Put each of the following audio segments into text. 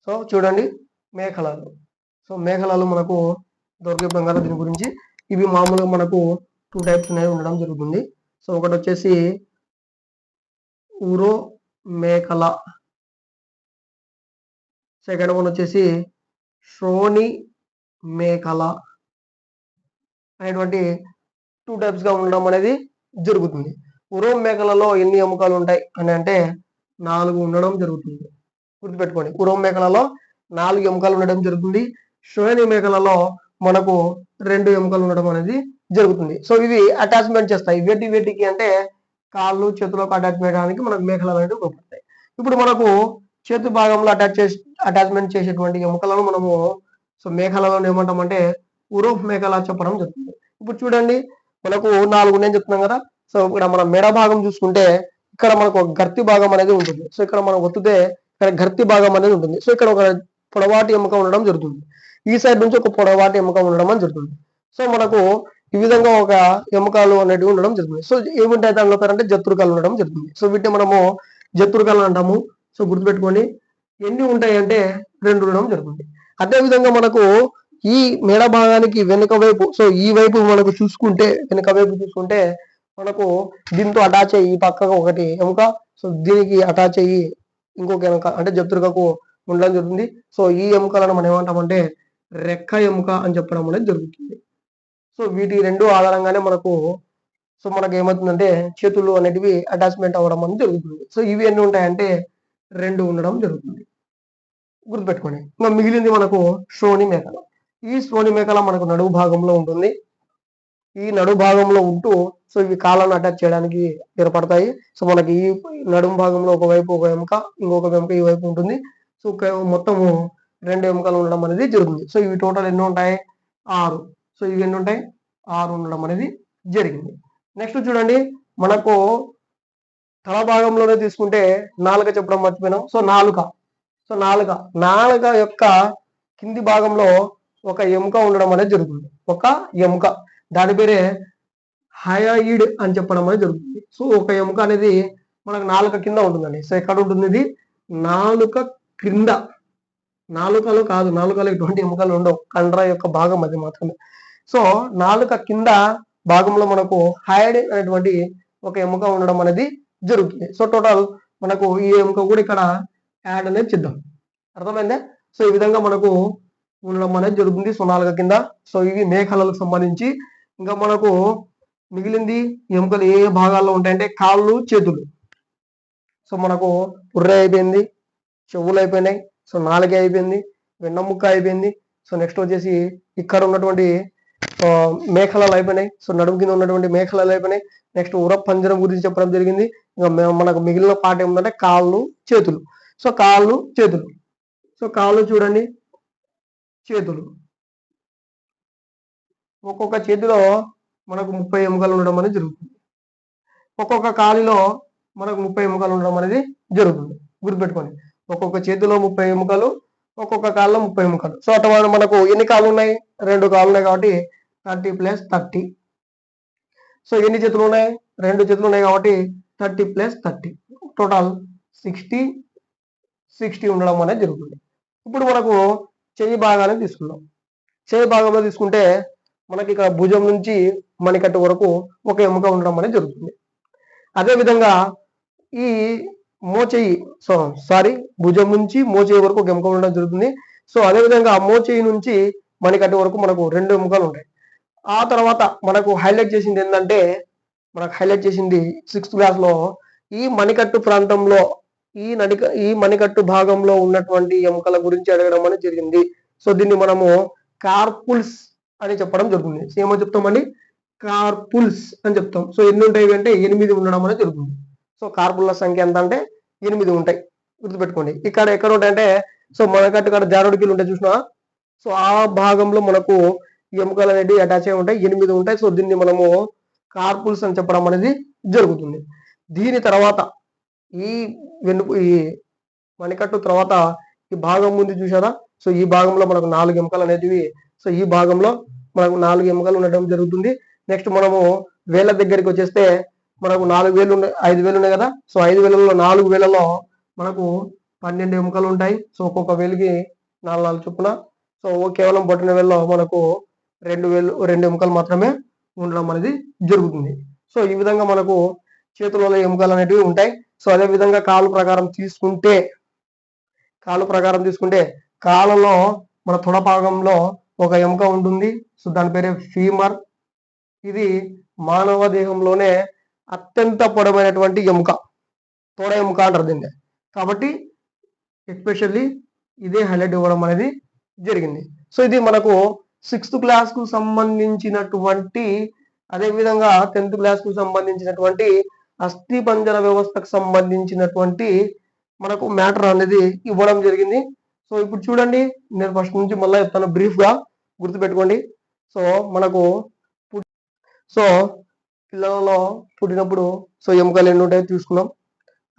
So చూడండి మేఖలాలు. So మేఖలాలు మనకు దొరికే బంగారం దీని గురించి ఇవి మామూలుగా మనకు 2 టైప్స్ అనేవి ఉండడం జరుగుతుంది. సో ఒకటి వచ్చేసి ఉరో మేఖల, సెకండ్ వన్ వచ్చేసి శ్రోణి మేఖల అనేటువంటి 2 టైప్స్ గా ఉండడం అనేది జరుగుతుంది. ఉరో మేఖలలో ఎన్ని ఎముకలు ఉంటాయి అని అంటే 4 ఉండడం జరుగుతుంది. గుర్తుపెట్టుకోండి, ఉరో మేఖలలో 4 ఎముకలు ఉండడం జరుగుతుంది. శ్రోణి మేఖలలో మనకు 2 ఎముకలు ఉండడం అనేది జరుగుతుంది. సో ఇవి అటాచ్మెంట్ చేస్తాయి. వేటికి అంటే కాళ్ళు చేతులకు అటాచ్ చేయడానికి మనకు మేఖలు అనేవి ఉపయోగపడతాయి. ఇప్పుడు మనకు చేతి భాగంలో అటాచ్మెంట్ చేసేటువంటి ఎముకలను మనము సో మేఖలలో ఏమంటామంటే ఉరో మేఖల చెప్పడం జరుగుతుంది. ఇప్పుడు చూడండి మనకు 4 ఉన్నాయని చెప్తున్నాం కదా. సో ఇక్కడ మన మెడ భాగం చూసుకుంటే ఇక్కడ మనకు ఒక గర్తి భాగం అనేది ఉంటుంది. సో ఇక్కడ మనం ఒత్తితే ఇక్కడ గర్తి భాగం అనేది ఉంటుంది. సో ఇక్కడ ఒక పొడవాటి ఎముక ఉండడం జరుగుతుంది. ఈ సైడ్ నుంచి ఒక పొడవాటి ఎముక ఉండడం అని జరుగుతుంది. సో మనకు ఈ విధంగా ఒక ఎముకలు అనేటివి ఉండడం జరుగుతుంది. సో ఏముంటాయి దానిలో పేరంటే జత్రుకలు ఉండడం జరుగుతుంది. సో వీటిని మనము జత్రుకలు అంటాము. సో గుర్తుపెట్టుకొని ఎన్ని ఉంటాయి అంటే 2 ఉండడం జరుగుతుంది. అదే విధంగా మనకు ఈ మెడ భాగానికి వెనుక వైపు, సో ఈ వైపు మనకు చూసుకుంటే వెనుక వైపు చూసుకుంటే మనకు దీంతో అటాచ్ అయ్యి ఈ పక్కకు ఒకటి ఎముక, సో దీనికి అటాచ్ అయ్యి ఇంకొక ఎముక అంటే జత్రుకకు ఉండడం జరుగుతుంది. సో ఈ ఎముకలను మనం ఏమంటామంటే రెక్క ఎముక అని చెప్పడం అనేది జరుగుతుంది. సో వీటి 2 ఆధారంగానే మనకు సో మనకు ఏమవుతుందంటే చేతులు అనేటివి అటాచ్మెంట్ అవ్వడం అనేది జరుగుతుంది. సో ఇవి ఎన్ని ఉంటాయంటే 2 ఉండడం జరుగుతుంది. గుర్తుపెట్టుకోండి. ఇంకా మిగిలింది మనకు శ్రోణి మేఖల. ఈ శ్రోణి మేఖల మనకు నడుము భాగంలో ఉంటుంది. ఈ నడుము భాగంలో ఉంటూ సో ఇవి కాళ్ళను అటాచ్ చేయడానికి ఏర్పడతాయి. సో మనకి ఈ నడుము భాగంలో ఒకవైపు ఒక ఎముక, ఇంకొక ఎముక ఈ వైపు ఉంటుంది. సో మొత్తము 2 ఎముకలు ఉండడం అనేది జరుగుతుంది. సో ఇవి టోటల్ ఎన్ని ఉంటాయి 6. సో ఇవి ఎన్ని ఉంటాయి 6 ఉండడం అనేది జరిగింది. నెక్స్ట్ చూడండి మనకు తల భాగంలోనే తీసుకుంటే నాలుక చెప్పడం మర్చిపోయినాం. సో నాలుక యొక్క కింది భాగంలో ఒక ఎముక ఉండడం అనేది జరుగుతుంది. ఒక ఎముక, దాని పేరే హయాయిడ్ అని చెప్పడం అనేది జరుగుతుంది. సో ఒక ఎముక అనేది మనకు నాలుక కింద ఉంటుందండి. సో ఎక్కడ ఉంటుంది ఇది నాలుక క్రింద, నాలుకలు కాదు, నాలుకలు ఎటువంటి ఎముకలు ఉండవు, కండ్ర యొక్క భాగం అది మాత్రమే. సో నాలుక కింద భాగంలో మనకు హైడ్ అనేటువంటి ఒక ఎముక ఉండడం అనేది జరుగుతుంది. సో టోటల్ మనకు ఈ ఎముక కూడా ఇక్కడ యాడ్ అనేది చేద్దాం. అర్థమైందా? సో ఈ విధంగా మనకు ఉండడం అనేది జరుగుతుంది. సో నాలుక కింద. సో ఇవి మేఖలకు సంబంధించి. ఇంకా మనకు మిగిలింది ఎముకలు ఏ భాగాల్లో ఉంటాయంటే కాళ్ళు చేతులు. సో మనకు పుర్రె అయిపోయింది, చెవులు అయిపోయినాయి, సో నాలుక అయిపోయింది, వెన్నముక్క అయిపోయింది. సో నెక్స్ట్ వచ్చేసి ఇక్కడ ఉన్నటువంటి మేఖలాలు అయిపోయినాయి. సో నడుము కింద ఉన్నటువంటి మేఖలాలు అయిపోయినాయి. నెక్స్ట్ ఉర పంజరం గురించి చెప్పడం జరిగింది. ఇంకా మనకు మిగిలిన పాట ఏముందంటే కాళ్ళు చేతులు. సో కాళ్ళు చేతులు. సో కాళ్ళు చూడండి, చేతులు ఒక్కొక్క చేతిలో మనకు 30 ఎముకలు ఉండడం అనేది జరుగుతుంది. ఒక్కొక్క కాలిలో మనకు 30 ఎముకలు ఉండడం అనేది జరుగుతుంది. గుర్తుపెట్టుకోండి, ఒక్కొక్క చేతిలో 30 ఎముకలు, ఒక్కొక్క కాళ్ళలో 30 ఎముకలు. సో అటు మనకు ఎన్ని కాళ్ళు ఉన్నాయి 2 కాళ్ళు ఉన్నాయి కాబట్టి 30 + 30. సో ఎన్ని చేతులు ఉన్నాయి 2 చేతులు ఉన్నాయి కాబట్టి 30 + 30 టోటల్ 60 ఉండడం అనేది జరుగుతుంది. ఇప్పుడు మనకు చెయ్యి భాగాన్ని తీసుకుందాం. చెయ్యి భాగంలో తీసుకుంటే మనకి ఇక్కడ భుజం నుంచి మణికట్టు వరకు ఒక ఎముక ఉండడం అనేది జరుగుతుంది. అదే విధంగా ఈ మోచేయి భుజం నుంచి మోచేయి వరకు ఒక ఎముక ఉండడం జరుగుతుంది. సో అదే విధంగా మోచేయి నుంచి మణికట్టు వరకు మనకు 2 ఎముకలు ఉంటాయి. ఆ తర్వాత మనకు హైలైట్ చేసింది ఏంటంటే హైలైట్ చేసింది 6th క్లాస్లో ఈ మణికట్టు ప్రాంతంలో ఈ మణికట్టు భాగంలో ఉన్నటువంటి ఎముకల గురించి అడగడం అనేది జరిగింది. సో దీన్ని మనము కార్పుల్స్ అని చెప్పడం జరుగుతుంది. ఏమో చెప్తామండి, కార్పుల్స్ అని చెప్తాం. సో ఎన్ని ఉంటాయి అంటే 8 ఉండడం అనేది జరుగుతుంది. సో కార్పుల్ల సంఖ్య ఎంత అంటే 8 ఉంటాయి. గుర్తుపెట్టుకోండి. ఇక్కడ ఎక్కడ ఉంటాయంటే సో మనకట్టు ఇక్కడ జారుడికిలు ఉంటాయి చూసినా. సో ఆ భాగంలో మనకు ఎముకలు అనేవి అటాచ్ అయి ఉంటాయి, 8 ఉంటాయి. సో దీన్ని మనము కార్పుల్స్ అని చెప్పడం అనేది జరుగుతుంది. దీని తర్వాత ఈ మణికట్టు తర్వాత ఈ భాగం ముందు చూసారా. సో ఈ భాగంలో మనకు 4 ఎముకలు అనేటివి. సో ఈ భాగంలో మనకు 4 ఎముకలు ఉండడం జరుగుతుంది. నెక్స్ట్ మనము వేళ్ళ దగ్గరికి వచ్చేస్తే మనకు 4 వేలు ఉన్నాయి, 5 వేలు ఉన్నాయి కదా. సో 5 వేలలో 4 వేలలో మనకు 12 ఎముకలు ఉంటాయి. సో ఒక్కొక్క వేలుకి 4 చొప్పున. సో కేవలం బొటన వేలులో మనకు 2 ఎముకలు మాత్రమే ఉండడం అనేది జరుగుతుంది. సో ఈ విధంగా మనకు చేతులలో ఎముకలు అనేటివి ఉంటాయి. సో అదే విధంగా కాలు ప్రకారం తీసుకుంటే కాళ్ళలో మన తొడ భాగంలో ఒక ఎముక ఉంటుంది. సో దాని పేరే ఫీమర్. ఇది మానవ దేహంలోనే అత్యంత పొడవైనటువంటి ఎముక, తొడ ఎముక అంటారు దీన్ని. కాబట్టి ఎస్పెషల్లీ ఇదే హైలైట్ ఇవ్వడం అనేది జరిగింది. సో ఇది మనకు 6th క్లాస్ కు సంబంధించినటువంటి, అదేవిధంగా 10th క్లాస్ కు సంబంధించినటువంటి అస్థి పంజర వ్యవస్థకు సంబంధించినటువంటి మనకు మ్యాటర్ అనేది ఇవ్వడం జరిగింది. సో ఇప్పుడు చూడండి, నేను ఫస్ట్ నుంచి మళ్ళీ చెప్తాను, బ్రీఫ్ గా గుర్తుపెట్టుకోండి. సో మనకు పిల్లలలో పుట్టినప్పుడు ఎముకలు ఎన్ని ఉంటాయో చూసుకున్నాం.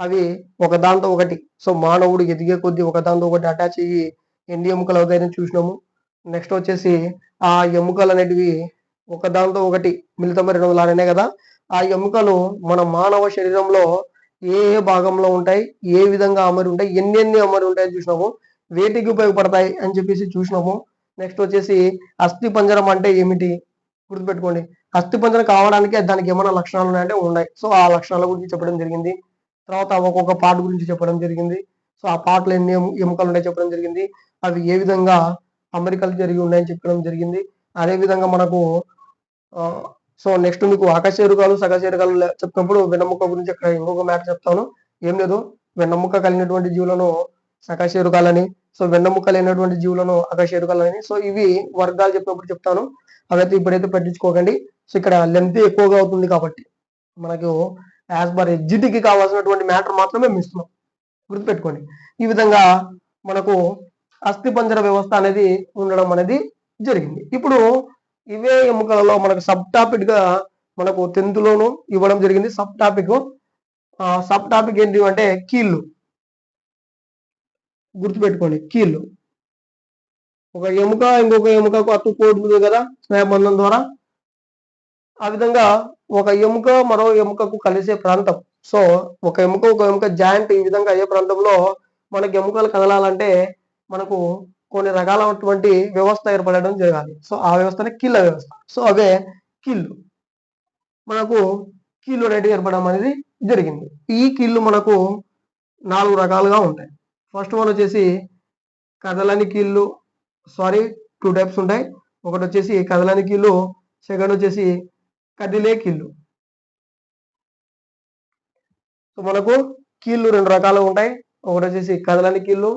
అవి ఒకదాంతో ఒకటి, మానవుడు ఎదిగే కొద్దీ ఒకదాంతో ఒకటి అటాచ్ అయ్యి ఎన్ని ఎముకలు అవుతాయని చూసినాము. నెక్స్ట్ వచ్చేసి ఆ ఎముకలు అనేటివి ఒకదాంతో ఒకటి మిళితమైన లానే కదా. ఆ ఎముకలు మన మానవ శరీరంలో ఏ భాగంలో ఉంటాయి, ఏ విధంగా అమరి ఉంటాయి, ఎన్ని అమరి ఉంటాయని చూసినాము. వేటికి ఉపయోగపడతాయి అని చెప్పేసి చూసినాము. నెక్స్ట్ వచ్చేసి అస్థి పంజరం అంటే ఏమిటి గుర్తుపెట్టుకోండి. అస్థి పంజరం కావడానికి దానికి ఏమైనా లక్షణాలు ఉన్నాయంటే ఉన్నాయి. సో ఆ లక్షణాల గురించి చెప్పడం జరిగింది. తర్వాత ఒక్కొక్క పార్ట్ గురించి చెప్పడం జరిగింది. సో ఆ పార్ట్లో ఎన్ని ఎముకలు ఉన్నాయో చెప్పడం జరిగింది. అవి ఏ విధంగా అమెరికలు జరిగి ఉన్నాయని చెప్పడం జరిగింది. అదే విధంగా మనకు నెక్స్ట్ మీకు అకశేరుకాలు సకశేరుకాలు చెప్పినప్పుడు వెన్నెముక గురించి ఇక్కడ ఇంకొక మ్యాటర్ చెప్తాను. ఏం లేదు, వెన్నెముక కలిగినటువంటి జీవులను సకశేరుకాలని, వెన్నెముక లేనటువంటి జీవులను అకశేరుకాలని. సో ఇవి వర్గాలు చెప్పినప్పుడు చెప్తాను. అవైతే ఇప్పుడైతే పట్టించుకోకండి. సో ఇక్కడ లెంత్ ఎక్కువగా అవుతుంది కాబట్టి మనకు యాజ్ పర్ ఎగ్జిట్కి కావాల్సినటువంటి మ్యాటర్ మాత్రమే మిస్తున్నాం, గుర్తుపెట్టుకోండి. ఈ విధంగా మనకు అస్థి పంజర వ్యవస్థ అనేది ఉండడం అనేది జరిగింది. ఇప్పుడు ఇవే ఎముకలలో మనకు సబ్ టాపిక్ గా మనకు 10th లోను ఇవ్వడం జరిగింది. సబ్ టాపిక్ ఏంటి అంటే కీళ్ళు. గుర్తుపెట్టుకోండి, కీళ్ళు. ఒక ఎముక ఇంకొక ఎముకకు అతుక్కోతుంది కదా స్నేహబంధం ద్వారా. ఆ విధంగా ఒక ఎముక మరో ఎముకకు కలిసే ప్రాంతం. సో ఒక ఎముక జాయింట్ ఈ విధంగా అయ్యే ప్రాంతంలో మనకి ఎముకలు కదలాలంటే మనకు కొన్ని రకాలైనటువంటి వ్యవస్థ ఏర్పడడం జరగాలి. సో ఆ వ్యవస్థనే కీళ్ళ వ్యవస్థ. సో అవే కీళ్ళు. మనకు కీళ్ళు అనేటివి ఏర్పడడం అనేది జరిగింది. ఈ కీళ్ళు మనకు 4 రకాలుగా ఉంటాయి. ఫస్ట్ వన్ వచ్చేసి కదలని కీళ్ళు, 2 టైప్స్ ఉంటాయి. ఒకటి వచ్చేసి కదలని కీళ్ళు, సెకండ్ వచ్చేసి కదిలే కీళ్ళు. సో మనకు కీళ్ళు 2 రకాలు ఉంటాయి. ఒకటి వచ్చేసి కదలని కీళ్ళు,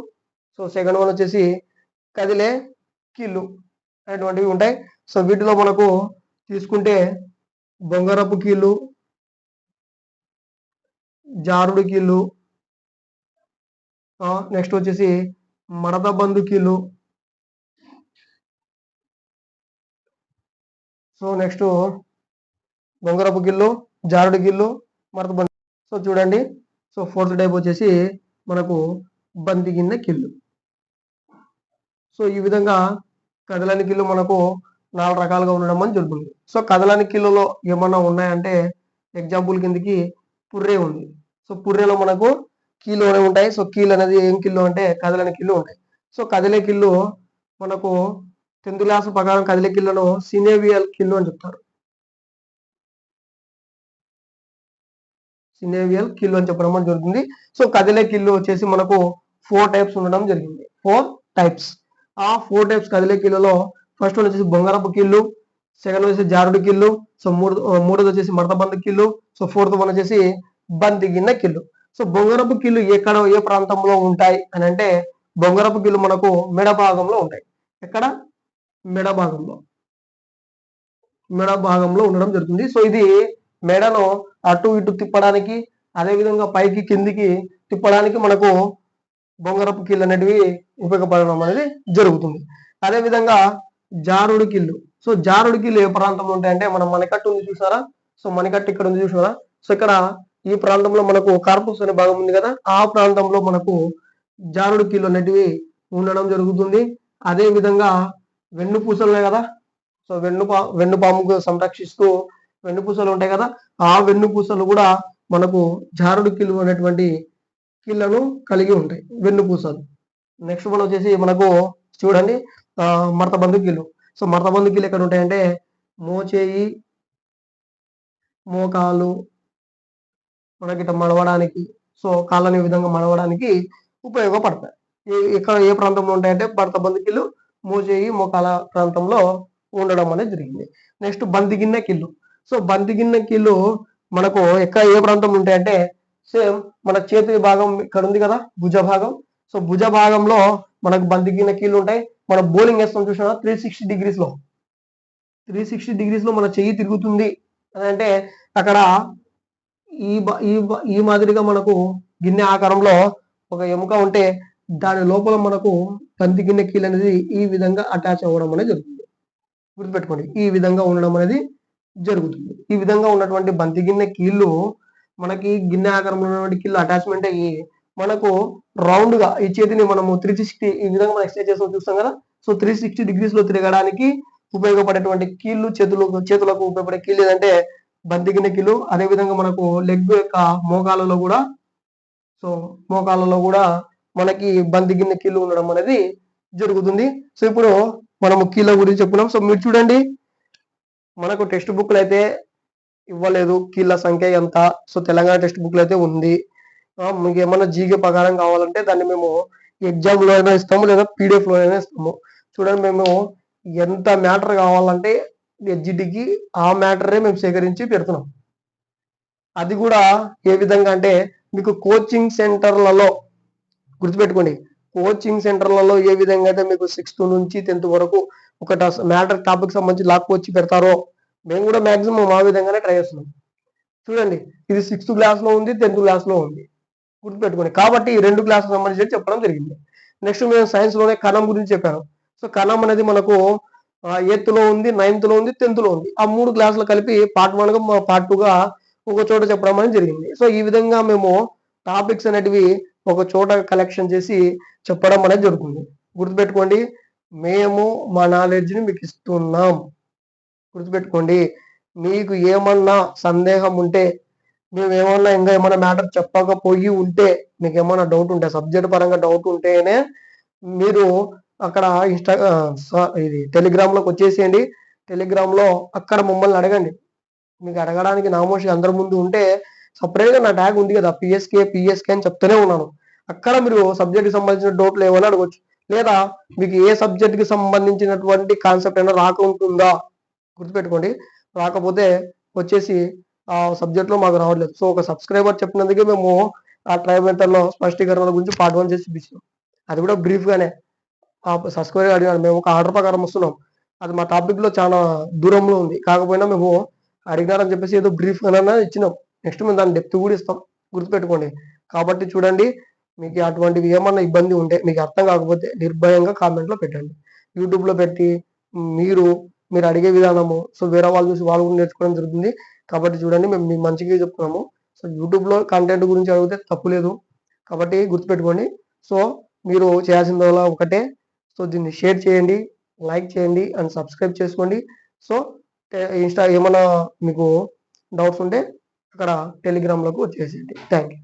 సెకండ్ వన్ వచ్చేసి కదిలే కీళ్ళు అనేటువంటివి ఉంటాయి. సో వీటిలో మనకు తీసుకుంటే బొంగరపు కీళ్ళు, జారుడు కీళ్ళు, నెక్స్ట్ వచ్చేసి మడత బందు కీళ్ళు. సో నెక్స్ట్ బొంగరపు కీళ్ళు, జారుడు కీళ్ళు, మడత బందు. సో చూడండి, ఫోర్త్ టైప్ వచ్చేసి మనకు బంతి గిన్నె కీళ్ళు. సో ఈ విధంగా కదలని కీళ్ళు మనకు 4 రకాలుగా ఉండడం అని జరుగుతుంది. సో కదలని కీళ్ళలో ఏమన్నా ఉన్నాయంటే ఎగ్జాంపుల్ కిందకి పుర్రె ఉంది. సో పుర్రెలో మనకు కీళ్ళు అనేవి ఉంటాయి. సో కీళ్ళు అనేది ఏం కీళ్ళు అంటే కదలని కీళ్ళు ఉంటాయి. సో కదిలే కీళ్ళు మనకు 10th క్లాస్ ప్రకారం కదిలే కీళ్ళను సినేవియల్ కీళ్ళు అని చెప్తారు. సినేవియల్ కీళ్ళు అని చెప్పడం జరుగుతుంది. సో కదిలే కీళ్ళు వచ్చేసి మనకు 4 టైప్స్ ఉండడం జరిగింది. 4 టైప్స్. ఆ 4 టైప్స్ కదిలే కీళ్ళలో ఫస్ట్ వన్ వచ్చేసి బొంగరపు కీళ్ళు, సెకండ్ వచ్చేసి జారుడు కీళ్ళు, మూడోది వచ్చేసి మడతబందు కీళ్ళు, ఫోర్త్ వన్ వచ్చేసి బంతి గిన్నె కీళ్ళు. సో బొంగరపు కీళ్ళు ఎక్కడ ఏ ప్రాంతంలో ఉంటాయి అని అంటే బొంగరపు కీళ్ళు మనకు మెడ భాగంలో ఉంటాయి. ఎక్కడ? మెడ భాగంలో ఉండడం జరుగుతుంది. సో ఇది మెడను అటు ఇటు తిప్పడానికి, అదే విధంగా పైకి కిందికి తిప్పడానికి మనకు బొంగరపు కీళ్ళు అనేటివి ఉపయోగపడడం అనేది జరుగుతుంది. అదే విధంగా జారుడు కీళ్ళు. సో జారుడు కీళ్ళు ఏ ప్రాంతంలో ఉంటాయంటే మనం మణికట్టు ఉంది చూసారా. సో మణికట్టు ఇక్కడ ఉంది చూసారా. సో ఇక్కడ ఈ ప్రాంతంలో మనకు కార్పస్ అనే భాగం ఉంది కదా, ఆ ప్రాంతంలో మనకు జారుడు కీళ్ళు అనేటివి ఉండడం జరుగుతుంది. అదే విధంగా వెన్నుపూసలు ఉన్నాయి కదా. సో వెన్నుపాముకు సంరక్షిస్తూ వెన్నుపూసలు ఉంటాయి కదా, ఆ వెన్నుపూసలు కూడా మనకు జారుడు కీళ్ళు అనేటువంటి కీళ్ళను కలిగి ఉంటాయి వెన్నుపూసలు. నెక్స్ట్ మనం వచ్చేసి మనకు చూడండి మడతబందు కీళ్ళు. సో మడతబందు కీళ్ళు ఎక్కడ ఉంటాయంటే మోచేయి, మోకాలు మనకి ఇట్లా మడవడానికి, సో కాళ్ళని ఈ విధంగా మడవడానికి ఉపయోగపడతాయి. ఇక్కడ ఏ ప్రాంతంలో ఉంటాయంటే మడతబందు కీళ్ళు మోచేయి, మోకాల ప్రాంతంలో ఉండడం అనేది జరిగింది. నెక్స్ట్ బంతిగిన్నె కీళ్ళు. సో బంతిగిన్నె కీళ్ళు మనకు ఎక్కడ ఏ ప్రాంతంలో ఉంటాయంటే సేమ్ మన చేతి భాగం ఇక్కడ ఉంది కదా భుజ భాగం. సో భుజ భాగంలో మనకు బంతిగిన్నె కీళ్ళు ఉంటాయి. మనం బౌలింగ్ వేస్తాం చూసినా 360 degrees లో 360 degrees లో మన చెయ్యి తిరుగుతుంది అని అంటే అక్కడ ఈ మాదిరిగా మనకు గిన్నె ఆకారంలో ఒక ఎముక ఉంటే దాని లోపల మనకు బంతి గిన్నె కీలు అనేది ఈ విధంగా అటాచ్ అవ్వడం అనేది జరుగుతుంది. గుర్తుపెట్టుకోండి, ఈ విధంగా ఉండడం అనేది జరుగుతుంది. ఈ విధంగా ఉన్నటువంటి బంతి గిన్నె కీళ్ళు మనకి గిన్నె ఆకారంలో ఉన్నటువంటి కీళ్ళు అటాచ్మెంట్ అయ్యి మనకు రౌండ్ గా ఈ చేతిని మనము 360 ఈ విధంగా మనం ఎక్సర్సైజ్ చేస్తాం చూస్తాం కదా. సో 360 degrees లో తిరగడానికి ఉపయోగపడేటువంటి కీళ్ళు, చేతులకు ఉపయోగపడే కీళ్ళు ఏదంటే బంతి గిన్నె కీళ్ళు. అదే విధంగా మనకు లెగ్ యొక్క మోకాలలో కూడా మనకి బంతి గిన్నె కీళ్ళు ఉండడం అనేది జరుగుతుంది. సో ఇప్పుడు మనము కీళ్ళ గురించి చెప్పుకున్నాం. సో మీరు చూడండి, మనకు టెక్స్ట్ బుక్లు అయితే ఇవ్వలేదు కీళ్ళ సంఖ్య ఎంత. సో తెలంగాణ టెక్స్ట్ బుక్లు అయితే ఉంది. మీకు ఏమన్నా జీకే ప్రకారం కావాలంటే దాన్ని మేము ఎగ్జామ్ లో అయినా ఇస్తాము, లేదా పీడిఎఫ్ లో అయినా ఇస్తాము. చూడండి, మేము ఎంత మ్యాటర్ కావాలంటే ఎడ్జిటికి ఆ మ్యాటరే మేము సేకరించి పెడుతున్నాం. అది కూడా ఏ విధంగా అంటే మీకు కోచింగ్ సెంటర్లలో గుర్తుపెట్టుకోండి, కోచింగ్ సెంటర్లలో ఏ విధంగా అయితే మీకు 6th నుంచి 10th వరకు ఒక మ్యాటర్ టాపిక్ సంబంధించి లాక్కొచ్చి పెడతారో మేము కూడా మాక్సిమం ఆ విధంగానే ట్రై చేస్తున్నాం. చూడండి, ఇది 6th క్లాస్ లో ఉంది, 10th క్లాస్ లో ఉంది. గుర్తుపెట్టుకోండి, కాబట్టి ఈ 2 క్లాసులకు సంబంధించి చెప్పడం జరిగింది. నెక్స్ట్ మేము సైన్స్ లోనే కణం గురించి చెప్పాను. సో కణం అనేది మనకు 8th లో ఉంది, 9th లో ఉంది, 10th లో ఉంది. ఆ 3 క్లాసులు కలిపి పార్ట్ 1 గా పార్ట్ 2 గా ఒక చోట చెప్పడం అనేది జరిగింది. సో ఈ విధంగా మేము టాపిక్స్ అనేటివి ఒక చోట కలెక్షన్ చేసి చెప్పడం అనేది జరుగుతుంది. గుర్తుపెట్టుకోండి, మేము మా నాలెడ్జ్ని మీకు ఇస్తున్నాం. గుర్తుపెట్టుకోండి, మీకు ఏమన్నా సందేహం ఉంటే, మేము ఏమన్నా ఇంకా ఏమన్నా మ్యాటర్ చెప్పకపోయి ఉంటే, మీకు ఏమన్నా డౌట్ ఉంటే, సబ్జెక్ట్ పరంగా డౌట్ ఉంటేనే మీరు అక్కడ ఇది టెలిగ్రామ్లోకి వచ్చేసేయండి. టెలిగ్రామ్లో అక్కడ మమ్మల్ని అడగండి. మీకు అడగడానికి నామోషి అందరి ముందు ఉంటే సపరేట్గా నా ట్యాగ్ ఉంది కదా పిఎస్కే అని చెప్తూనే ఉన్నాను. అక్కడ మీరు సబ్జెక్ట్కి సంబంధించిన డౌట్లు ఏమైనా అడగవచ్చు. లేదా మీకు ఏ సబ్జెక్ట్కి సంబంధించినటువంటి కాన్సెప్ట్ అయినా రాకుంటుందా, గుర్తుపెట్టుకోండి. రాకపోతే వచ్చేసి ఆ సబ్జెక్ట్లో మాకు రావట్లేదు. సో ఒక సబ్స్క్రైబర్ చెప్పినందుకే మేము ఆ ట్రైబ్ మెంటర్లో స్పష్టీకరణల గురించి పార్ట్ 1 చేసి చూపించాం. అది కూడా బ్రీఫ్గానే ఆ సబ్స్క్రైబర్ అడిగాను. మేము ఒక ఆర్డర్ ప్రకారం వస్తున్నాం, అది మా టాపిక్లో చాలా దూరంలో ఉంది. కాకపోయినా మేము అడిగినారని చెప్పేసి ఏదో బ్రీఫ్గానైనా ఇచ్చినాం. నెక్స్ట్ మేము దాని డెప్త్ కూడా ఇస్తాం. గుర్తుపెట్టుకోండి. కాబట్టి చూడండి, మీకు అటువంటివి ఏమన్నా ఇబ్బంది ఉంటే, మీకు అర్థం కాకపోతే నిర్భయంగా కామెంట్లో పెట్టండి. యూట్యూబ్లో పెట్టి మీరు అడిగే విధానము సో వేరే వాళ్ళు చూసి వాళ్ళు కూడా నేర్చుకోవడం జరుగుతుంది. కాబట్టి చూడండి, మేము మీ మంచిగా చెప్తున్నాము. సో యూట్యూబ్లో కంటెంట్ గురించి అడిగితే తప్పు లేదు. కాబట్టి గుర్తుపెట్టుకోండి. సో మీరు చేయాల్సిందల్లా ఒకటే, సో దీన్ని షేర్ చేయండి, లైక్ చేయండి అండ్ సబ్స్క్రైబ్ చేసుకోండి. సో ఏమన్నా మీకు డౌట్స్ ఉంటే అక్కడ టెలిగ్రామ్లోకి వచ్చేసేయండి. Thank you.